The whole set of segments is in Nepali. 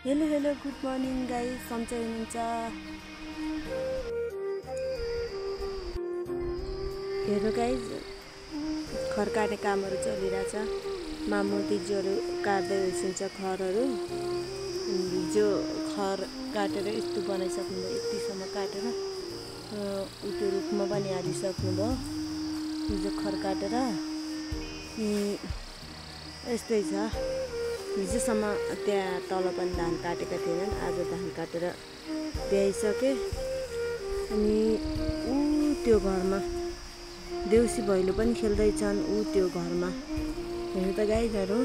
Hello hello good morning guys, सन्चै हुनुहुन्छ? हेलो गाइस, खर काट्ने कामहरू चलिरहेछ। मामु दिजूहरू काट्दै हुनुहुन्छ खरहरू। हिजो खर काटेर यस्तो बनाइसक्नुभयो, यतिसम्म काटेर त्यो रुखमा पनि हालिसक्नुभयो। हिजो खर काटेर यस्तै छ। हिजोसम्म त्यहाँ तल पनि धान काटेका थिएनन्, आज धान काटेर भ्याइसके। अनि त्यो घरमा देउसी भैलो पनि खेल्दैछन्। त्यो घरमा हेर्नु त गाईहरू,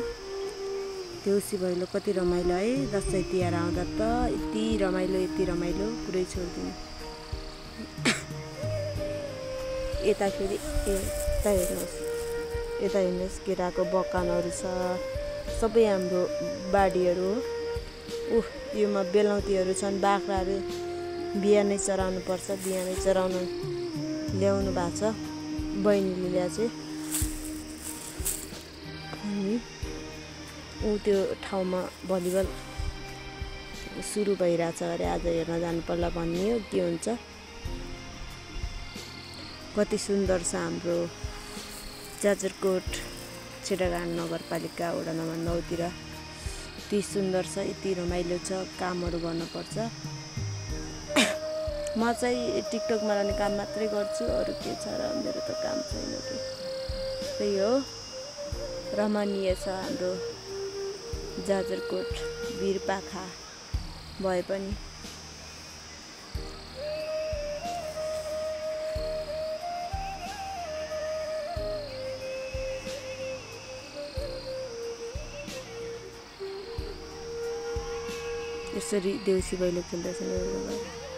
देउसी भैलो कति रमाइलो है। दसैँ तिहार आउँदा त यति रमाइलो पुरै छोडिदिनु। यता हेर्नुहोस्, केराको बगानहरू छ, सबै हाम्रो बारीहरू हो। योमा बेलौतीहरू छन्, बाख्राहरू बिहानै चराउनु पर्छ। बिहानै चराउन ल्याउनु भएको छ बहिनीले ल्याएको चाहिँ। अनि त्यो ठाउँमा भलिबल सुरु भइरहेछ अरे, आज हेर्न जानु पर्ला भन्ने हो, के हुन्छ। कति सुन्दर छ हाम्रो जाजरकोट छेटागाङ नगरपालिका वडा नम्बर 9 तिर। यति सुन्दर छ, यति रमाइलो छ। कामहरू गर्नुपर्छ। म चाहिँ टिकटकमा रहने काम मात्रै गर्छु, अरू के छ र, मेरो त काम छैन कि। त्यही हो, रमणीय छ हाम्रो जाजरकोट वीरपाखा भए पनि। यसरी देउसी भैलो खेल्दैछन्।